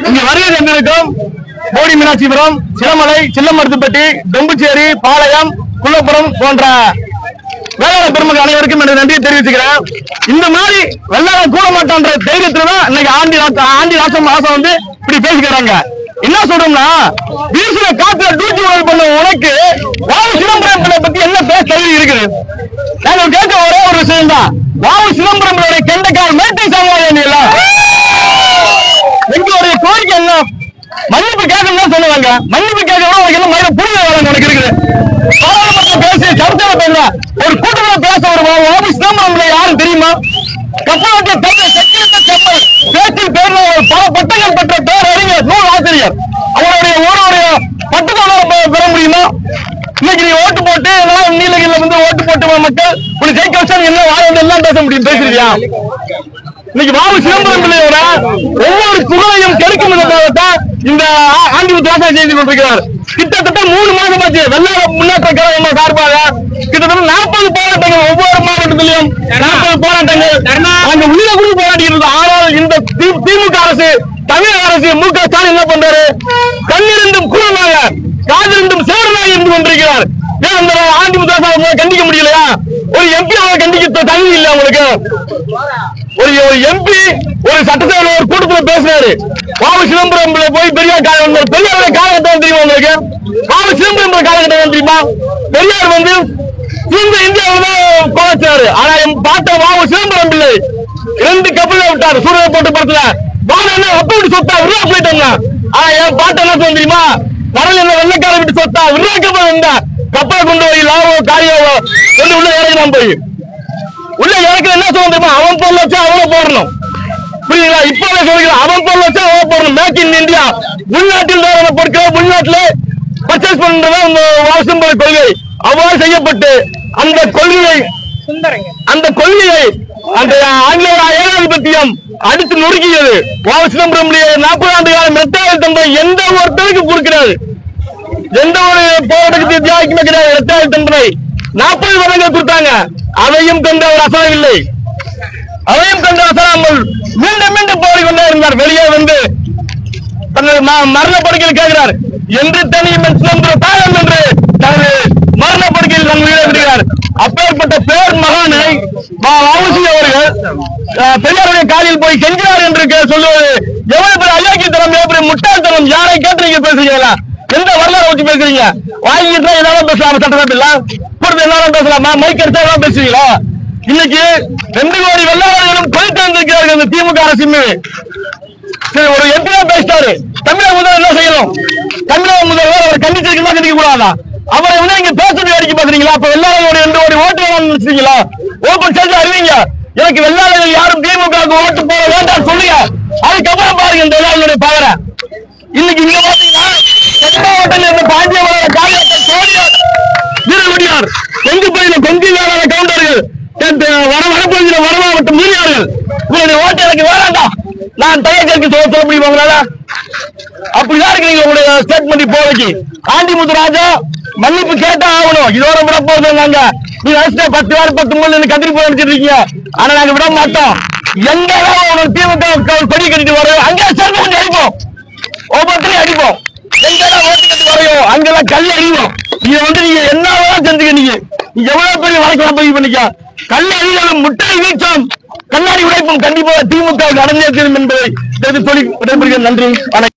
இங்க வருகை தந்திருக்கும் போடி மீனாட்சிபுரம், சிலமலை, சில்லமருத்துப்பட்டி, டொம்புச்சேரி, பாளையம், குள்ளப்புறம் போன்ற வேளாண் பெருமக்கள் அனைவருக்கும் என்னுடைய நன்றியை தெரிவிச்சுக்கிறேன். இந்த மாதிரி வெள்ளாளம் கூட மாட்டான்ற தைரியத்துலதான் இன்னைக்கு ஆண்டி மாசம் வந்து இப்படி பேசிக்கிறாங்க. என்ன சொல்றோம்னா, வீசுல காத்துல டூச்சி ஊழல் பண்ண உனக்கு வாவு சிதம்பரம் பிள்ளை பத்தி என்ன பேச தகுதி இருக்குது? நாங்க கேட்க ஒரே ஒரு விஷயம் தான், வாவு சிதம்பரம் பிள்ளை கெண்டக்கால் மேட்டை சமுதாயம் எங்களுடைய கோரிக்கை என்ன? மன்னிப்பு கேட்கணும் சொல்லுவாங்க. மன்னிப்பு கேட்கணும் உனக்கு என்ன மயில புரிஞ்ச வேலை உனக்கு இருக்குது? பேசி சர்ச்சையில பேச ஒரு கூட்டத்துல பேச ஒரு வாவு சிதம்பரம் பிள்ளை யாரும் தெரியுமா? கப்பலாட்டிய பேச்சில் பேர்ல பல பட்டங்கள் பெற்ற பேர் அறிஞர், நூல் ஆசிரியர். அவருடைய ஒருவருடைய பட்டத்தோட பெற முடியுமா? இன்னைக்கு நீ ஓட்டு போட்டு நீலகிரில வந்து ஓட்டு போட்டு மக்கள் உனக்கு ஜெயிக்க வச்சா என்ன வாழ எல்லாம் பேச முடியும்? பேசுறியா? இன்னைக்கு வாவு சிதம்பரம் பிள்ளையோட ஒவ்வொரு புகழையும் கெடுக்கும் விதமாகத்தான் இந்த ஆண்டி வித்தியாசம் செய்து கொண்டிருக்கிறார். கிட்டத்தட்ட 3 மாதம் ஆச்சு வெள்ளாள முன்னேற்ற கழகம் சார்பாக கிட்டத்தட்ட 40 போராட்டங்கள், ஒவ்வொரு மாவட்டத்திலையும் 40 போராட்டங்கள் அங்க உள்ள கூட போராடி இருந்தது. ஆனால் இந்த திமுக அரசு, தமிழக அரசு, மு.க. ஸ்டாலின் என்ன பண்றாரு? கண்ணிருந்தும் கூடமாக காதிருந்தும் சேரனாக இருந்து கொண்டிருக்கிறார். ஏன் அந்த ஆண்டி வித்தியாசம் கண்டிக்க முடியலையா? ஒரு எம்பி அவங்க கண்டிக்க தகுதி இல்லை அவங்களுக்கு. ஒரு எம்பி ஒரு சட்டசபையில ஒரு கூட்டத்தில் பேசினாரு. வாவு சிதம்பரம் போய் பெரியார் காலகட்டம் தெரியுமா உங்களுக்கு? வாவு சிதம்பரம் காலகட்டம் தெரியுமா? பெரியார் வந்து இந்த இந்தியாவில தான் கோவச்சாரு. ஆனா பாட்ட வாவு சிதம்பரம் பிள்ளை 2 கப்பல விட்டாரு சூரிய போட்டு படத்துல. வாங்க அப்ப விட்டு சொத்தா விருவா போயிட்டாங்க. ஆனா என் பாட்ட என்ன தெரியுமா? கடல் என்ன வெள்ளக்கார விட்டு சொத்தா விருவா கப்பல் வந்த கப்பலை கொண்டு போய் லாவோ காரியாவோ கொண்டு உள்ள இறங்கினான். போய் உள்ள இறக்குற என்ன சொல்ல தெரியுமா? அவன் பொருள் வச்சா அவனை போடணும். புரியுங்களா? இப்ப சொல்லிக்கலாம், அவன் பொருள் வச்சா அவன் போடணும். மேக் இன் இந்தியா, உள்நாட்டில் தான் பொருட்களை உள்நாட்டில பர்ச்சேஸ் பண்றத வாவு சிதம்பரம் கொள்கை அவ்வாறு செய்யப்பட்டு அந்த கொள்கையை அந்த ஆங்கிலேய ஏகாதிபத்தியம் அடித்து நொறுக்கியது. வாவு சிதம்பரம் 40 ஆண்டு கால மெட்டாவில் தந்தை எந்த ஒருத்தருக்கு கொடுக்கிறாரு, எந்த ஒரு போராட்டத்தை தியாகிக்குமே கிடையாது. மெட்டாவில் தண்டனை 40 வருடங்கள் கொடுத்தாங்க. அதையும் கண்டு அவர் அசரவில்லை. அதையும் கண்டு அசராமல் மீண்டும் மீண்டும் போராடி கொண்டே இருந்தார். வெளியே வந்து மரண படுக்கையில் கேட்கிறார், என்று தனியும் தாயம் என்று தனது மரண படுக்கையில் தன் உயிரை விடுகிறார். அப்பேற்பட்ட பேர் மகானை வாவுசி அவர்கள் பெரியாருடைய காலில் போய் கெஞ்சினார் என்று சொல்லுவது எவ்வளவு பெரிய அயோக்கியத்தனம், எவ்வளவு பெரிய முட்டாள்தனம்! யாரை கேட்டு நீங்க பேசுறீங்களா? எந்த வரலாறு வச்சு பேசுறீங்க? வாங்கிட்டு என்னாலும் பேசலாமா? சட்டசபையில கொடுத்து என்னாலும் பேசலாமா? மைக் எடுத்தா எல்லாம் பேசுவீங்களா? இன்னைக்கு 2 கோடி வெள்ளாளர்களும் கொலை தந்திருக்கிறார்கள் இந்த திமுக அரசுமே. ஒரு எம்பியா பேசிட்டாரு. தமிழக முதல்வர் என்ன செய்யணும்? தமிழக முதல்வர் அவர் கண்டிச்சிருக்கா கண்டிக்க கூடாதா? அவரை வந்து நீங்க பேசுறது வேடிக்கை பாக்குறீங்களா? அப்ப வெள்ளாளர்களுடைய 2 கோடி ஓட்டு நினைச்சீங்களா? ஓபன் சேர்த்து அறிவிங்க. எனக்கு வெள்ளாளர்கள் யாரும் திமுக ஓட்டு போட வேண்டாம் சொல்லுங்க. அதுக்கப்புறம் பாருங்க இந்த வெள்ளாளர்களுடைய பவர. இன்னைக்கு இங்க பாத்தீங்கன்னா மாவட்டத்தில் இருந்த பாண்டியவளர் வீரவடியார் கொங்கு பகுதியில் கொங்கு வேளாண் கவுண்டர்கள் வடபகுதியில் வட மாவட்டம் மீறியார்கள் உங்களுடைய ஓட்டு எனக்கு வேண்டாம் நான் தயாரிக்க சொல்ல முடியுமா உங்களால? அப்படிதான் இருக்கு நீங்க உங்களுடைய ஸ்டேட்மெண்ட் இப்போதைக்கு. ஆண்டிமுத்துராஜா மன்னிப்பு கேட்டா ஆகணும். இதோட விட போதும். நாங்க நீங்க 10 வாரம் 10 மூணு கத்திரி போய் அடிச்சிட்டு இருக்கீங்க. ஆனா நாங்க விட மாட்டோம். எங்க திமுக கொடி கட்டிட்டு வரோம் அங்கே சேர்ந்து கொஞ்சம் அடிப்போம், ஒவ்வொருத்தரையும் அடிப்போம். எங்கெல்லாம் ஓட்டு கட்டி வரையும் அங்கெல்லாம் கல் அடிவோம். இதை வந்து நீங்க என்னதான் செஞ்சுக்க, நீங்க எவ்வளவு பெரிய வழக்கெல்லாம் பதிவு பண்ணிக்க. கல் அடிகளும் முட்டை வீச்சம் கண்ணாடி உழைப்பும் கண்டிப்பாக திமுக நடந்தே தீரும் என்பதை சொல்லி விடைபெறுகிறேன். நன்றி, வணக்கம்.